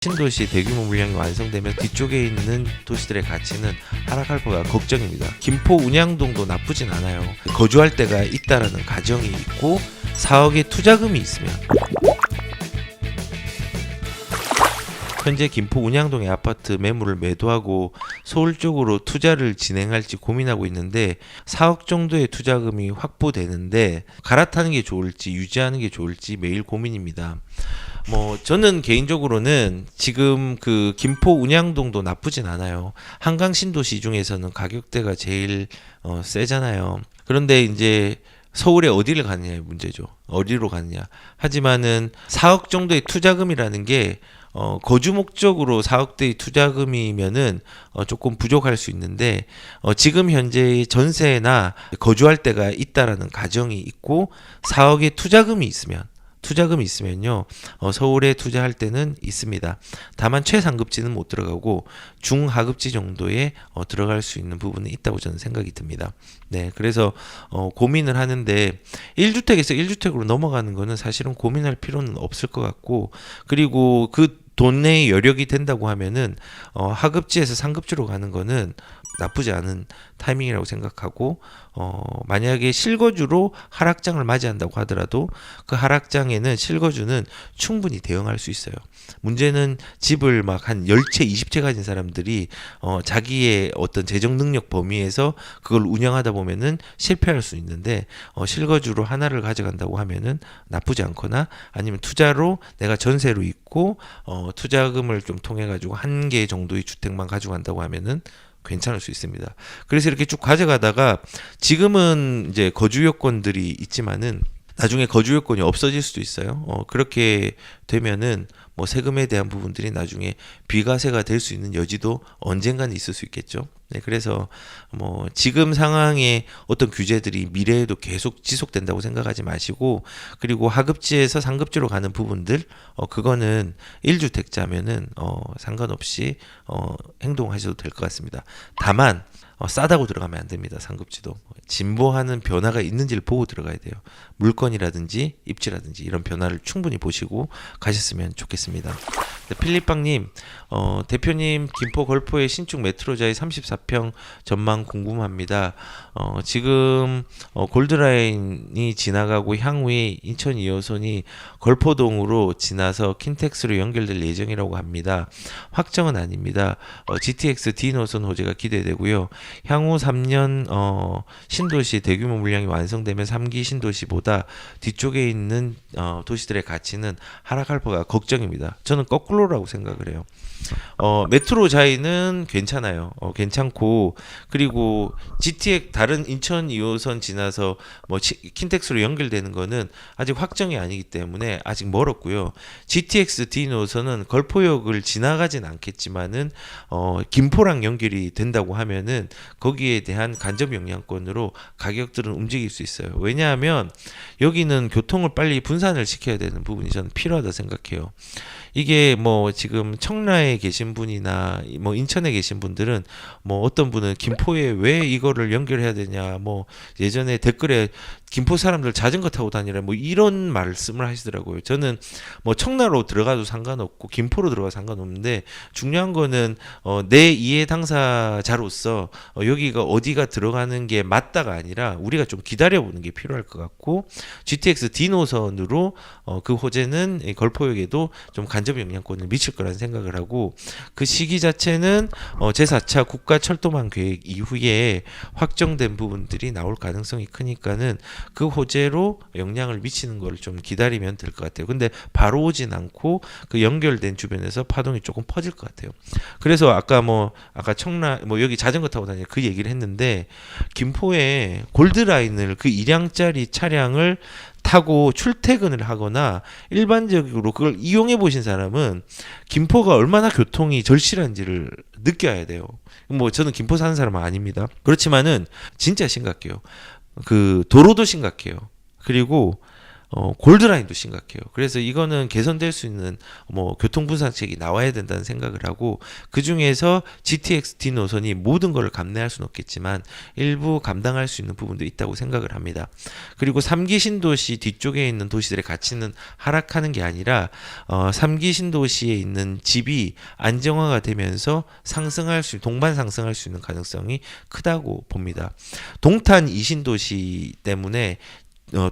신도시 대규모 물량이 완성되면 뒤쪽에 있는 도시들의 가치는 하락할까 걱정입니다. 김포 운양동도 나쁘진 않아요. 거주할 데가 있다라는 가정이 있고 4억의 투자금이 있으면 현재 김포 운양동의 아파트 매물을 매도하고 서울 쪽으로 투자를 진행할지 고민하고 있는데 4억 정도의 투자금이 확보되는데 갈아타는 게 좋을지 유지하는 게 좋을지 매일 고민입니다. 저는 개인적으로는 지금 그 김포 운양동도 나쁘진 않아요. 한강 신도시 중에서는 가격대가 제일 세잖아요. 그런데 이제 서울에 어디를 가느냐의 문제죠. 어디로 가느냐. 하지만은 4억 정도의 투자금이라는 게 거주 목적으로 4억대의 투자금이면은 조금 부족할 수 있는데 지금 현재 전세나 거주할 데가 있다라는 가정이 있고 4억의 투자금이 있으면요 서울에 투자할 때는 있습니다. 다만 최상급지는 못 들어가고 중하급지 정도에 들어갈 수 있는 부분은 있다고 저는 생각이 듭니다. 네, 그래서 고민을 하는데 1주택에서 1주택으로 넘어가는 거는 사실은 고민할 필요는 없을 것 같고, 그리고 그 돈 내에 여력이 된다고 하면은 하급지에서 상급지로 가는 거는 나쁘지 않은 타이밍이라고 생각하고, 만약에 실거주로 하락장을 맞이한다고 하더라도 그 하락장에는 실거주는 충분히 대응할 수 있어요. 문제는 집을 막 한 10채, 20채 가진 사람들이 자기의 어떤 재정 능력 범위에서 그걸 운영하다 보면은 실패할 수 있는데, 실거주로 하나를 가져간다고 하면은 나쁘지 않거나, 아니면 투자로 내가 전세로 있고 투자금을 좀 통해 가지고 한 개 정도의 주택만 가져간다고 하면은 괜찮을 수 있습니다. 그래서 이렇게 쭉 가져가다가 지금은 이제 거주 요건들이 있지만은 나중에 거주 요건이 없어질 수도 있어요. 그렇게 되면은 세금에 대한 부분들이 나중에 비과세가 될 수 있는 여지도 언젠가는 있을 수 있겠죠. 네, 그래서 지금 상황의 어떤 규제들이 미래에도 계속 지속된다고 생각하지 마시고, 그리고 하급지에서 상급지로 가는 부분들 그거는 1주택자면은 상관없이 행동하셔도 될 것 같습니다. 다만 싸다고 들어가면 안 됩니다. 상급지도 진보하는 변화가 있는지를 보고 들어가야 돼요. 물건이라든지 입지라든지 이런 변화를 충분히 보시고 가셨으면 좋겠습니다. 네, 필립빵님, 대표님 김포 걸포의 신축 메트로자의 34평 전망 궁금합니다. 지금 골드라인이 지나가고 향후에 인천 2호선이 걸포동으로 지나서 킨텍스로 연결될 예정이라고 합니다. 확정은 아닙니다. GTX D 노선 호재가 기대되고요. 향후 3년 신도시 대규모 물량이 완성되면 3기 신도시보다 뒤쪽에 있는 도시들의 가치는 하락할 거가 걱정입니다. 저는 거꾸로라고 생각을 해요. 메트로자이는 괜찮아요. 괜찮고, 그리고 GTX 다른 인천 2호선 지나서 킨텍스로 연결되는 거는 아직 확정이 아니기 때문에 아직 멀었고요. GTX D 노선은 걸포역을 지나가진 않겠지만은 김포랑 연결이 된다고 하면은 거기에 대한 간접 영향권으로 가격들은 움직일 수 있어요. 왜냐하면 여기는 교통을 빨리 분산을 시켜야 되는 부분이 저는 필요하다 생각해요. 이게 지금 청라에 계신 분이나 인천에 계신 분들은 어떤 분은 김포에 왜 이거를 연결해야 되냐, 예전에 댓글에 김포 사람들 자전거 타고 다니라 이런 말씀을 하시더라고요. 저는 청라로 들어가도 상관없고 김포로 들어가도 상관없는데, 중요한 거는 내 이해 당사자로서 여기가 어디가 들어가는 게 맞다가 아니라 우리가 좀 기다려보는 게 필요할 것 같고, GTX D 노선으로 그 호재는 걸포역에도 좀 간접 영향권을 미칠 거라는 생각을 하고, 그 시기 자체는 제4차 국가철도망 계획 이후에 확정된 부분들이 나올 가능성이 크니까는 그 호재로 영향을 미치는 걸 좀 기다리면 될 것 같아요. 근데 바로 오진 않고 그 연결된 주변에서 파동이 조금 퍼질 것 같아요. 그래서 아까 청라 여기 자전거 타고 다니는 그 얘기를 했는데, 김포에 골드라인을 그 2량짜리 차량을 타고 출퇴근을 하거나 일반적으로 그걸 이용해 보신 사람은 김포가 얼마나 교통이 절실한지를 느껴야 돼요. 저는 김포 사는 사람은 아닙니다. 그렇지만은 진짜 심각해요. 그 도로도 심각해요. 그리고 골드라인도 심각해요. 그래서 이거는 개선될 수 있는 교통분상책이 나와야 된다는 생각을 하고, 그 중에서 GTX-D 노선이 모든 걸 감내할 수는 없겠지만 일부 감당할 수 있는 부분도 있다고 생각을 합니다. 그리고 3기 신도시 뒤쪽에 있는 도시들의 가치는 하락하는 게 아니라 3기 신도시에 있는 집이 안정화가 되면서 동반 상승할 수 있는 가능성이 크다고 봅니다. 동탄 2신도시 때문에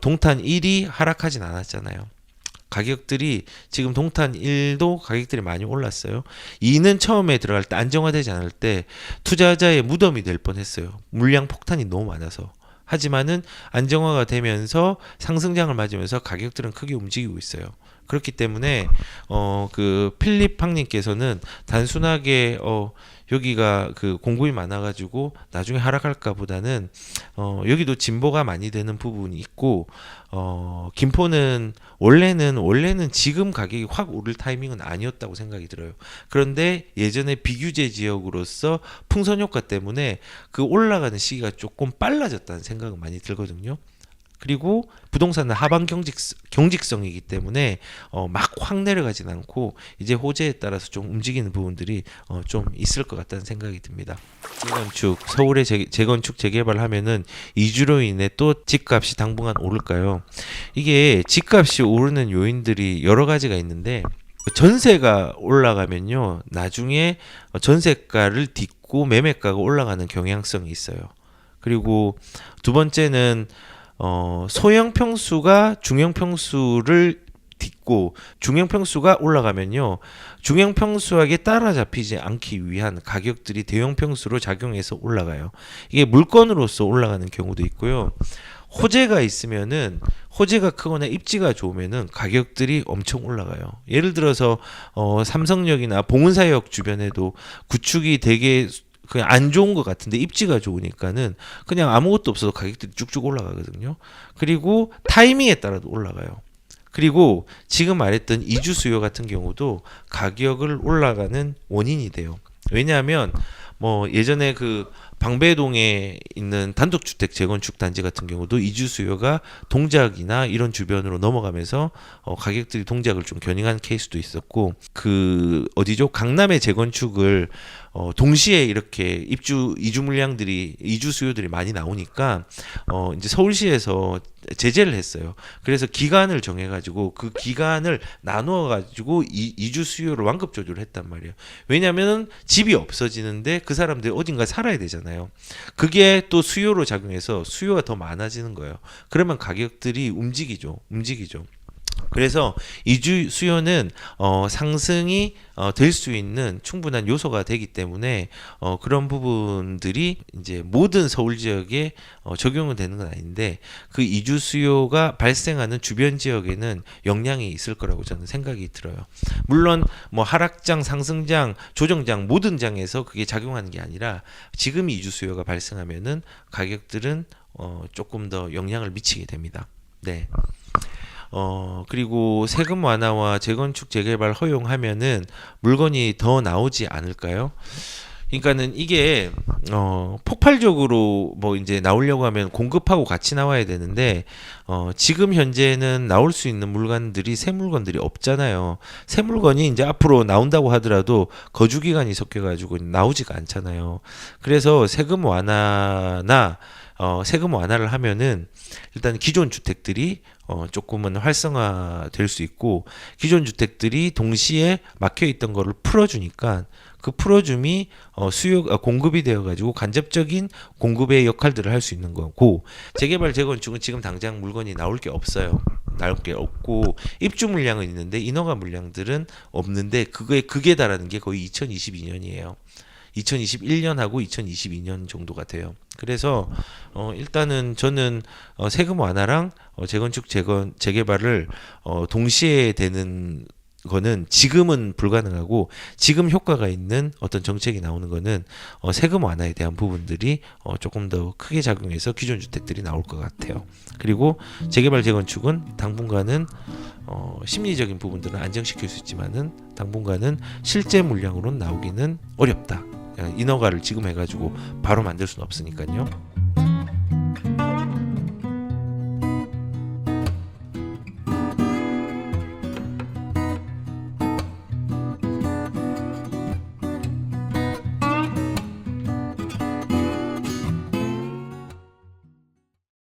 동탄 1이 하락하진 않았잖아요. 가격들이 지금 동탄 1도 가격들이 많이 올랐어요. 2는 처음에 들어갈 때 안정화되지 않을 때 투자자의 무덤이 될 뻔했어요. 물량 폭탄이 너무 많아서. 하지만은 안정화가 되면서 상승장을 맞으면서 가격들은 크게 움직이고 있어요. 그렇기 때문에 그 필립 팡님께서는 단순하게 여기가 그 공급이 많아가지고 나중에 하락할까 보다는 여기도 진보가 많이 되는 부분이 있고, 김포는 원래는 지금 가격이 확 오를 타이밍은 아니었다고 생각이 들어요. 그런데 예전에 비규제 지역으로서 풍선 효과 때문에 그 올라가는 시기가 조금 빨라졌다는 생각은 많이 들거든요. 그리고 부동산은 하방 경직성이기 때문에 막 확 내려가진 않고 이제 호재에 따라서 좀 움직이는 부분들이 좀 있을 것 같다는 생각이 듭니다. 재건축, 서울의 재건축 재개발을 하면은 이주로 인해 또 집값이 당분간 오를까요? 이게 집값이 오르는 요인들이 여러 가지가 있는데, 전세가 올라가면요, 나중에 전세가를 딛고 매매가가 올라가는 경향성이 있어요. 그리고 두 번째는 소형 평수가 중형 평수를 딛고 중형 평수가 올라가면요, 중형 평수하게 따라잡히지 않기 위한 가격들이 대형 평수로 작용해서 올라가요. 이게 물건으로서 올라가는 경우도 있고요. 호재가 있으면은, 호재가 크거나 입지가 좋으면은 가격들이 엄청 올라가요. 예를 들어서 삼성역이나 봉은사역 주변에도 구축이 되게 그냥 안 좋은 것 같은데 입지가 좋으니까는 그냥 아무것도 없어도 가격들이 쭉쭉 올라가거든요. 그리고 타이밍에 따라도 올라가요. 그리고 지금 말했던 이주 수요 같은 경우도 가격을 올라가는 원인이 돼요. 왜냐하면 예전에 그 방배동에 있는 단독주택 재건축 단지 같은 경우도 이주 수요가 동작이나 이런 주변으로 넘어가면서 가격들이 동작을 좀 견인한 케이스도 있었고, 그 어디죠? 강남의 재건축을 동시에 이렇게 이주 물량들이, 이주 수요들이 많이 나오니까 이제 서울시에서 제재를 했어요. 그래서 기간을 정해가지고 그 기간을 나누어가지고 이주 수요를 완급 조절을 했단 말이에요. 왜냐하면 집이 없어지는데 그 사람들이 어딘가 살아야 되잖아요. 그게 또 수요로 작용해서 수요가 더 많아지는 거예요. 그러면 가격들이 움직이죠. 그래서 이주 수요는 상승이 될 수 있는 충분한 요소가 되기 때문에 그런 부분들이 이제 모든 서울 지역에 적용은 되는 건 아닌데, 그 이주 수요가 발생하는 주변 지역에는 영향이 있을 거라고 저는 생각이 들어요. 물론 하락장, 상승장, 조정장 모든 장에서 그게 작용하는 게 아니라 지금 이주 수요가 발생하면은 가격들은 조금 더 영향을 미치게 됩니다. 네. 그리고 세금 완화와 재건축 재개발 허용하면은 물건이 더 나오지 않을까요? 그러니까는 이게 폭발적으로 이제 나오려고 하면 공급하고 같이 나와야 되는데, 지금 현재는 나올 수 있는 물건들이 새 물건들이 없잖아요. 새 물건이 이제 앞으로 나온다고 하더라도 거주 기간이 섞여가지고 나오지가 않잖아요. 그래서 세금 완화를 하면은 일단 기존 주택들이 조금은 활성화될 수 있고, 기존 주택들이 동시에 막혀 있던 거를 풀어주니까 그 풀어줌이 공급이 되어가지고 간접적인 공급의 역할들을 할 수 있는 거고, 재개발 재건축은 지금 당장 물건이 나올 게 없어요. 나올 게 없고 입주 물량은 있는데 인허가 물량들은 없는데 그게 달하는 게 거의 2022년이에요. 2021년하고 2022년 정도가 돼요. 그래서 일단은 저는 세금 완화랑 재건축 재개발을 동시에 되는 거는 지금은 불가능하고, 지금 효과가 있는 어떤 정책이 나오는 거는 세금 완화에 대한 부분들이 조금 더 크게 작용해서 기존 주택들이 나올 것 같아요. 그리고 재개발 재건축은 당분간은 심리적인 부분들은 안정시킬 수 있지만은 당분간은 실제 물량으로는 나오기는 어렵다. 인허가를 지금 해가지고 바로 만들 수는 없으니까요.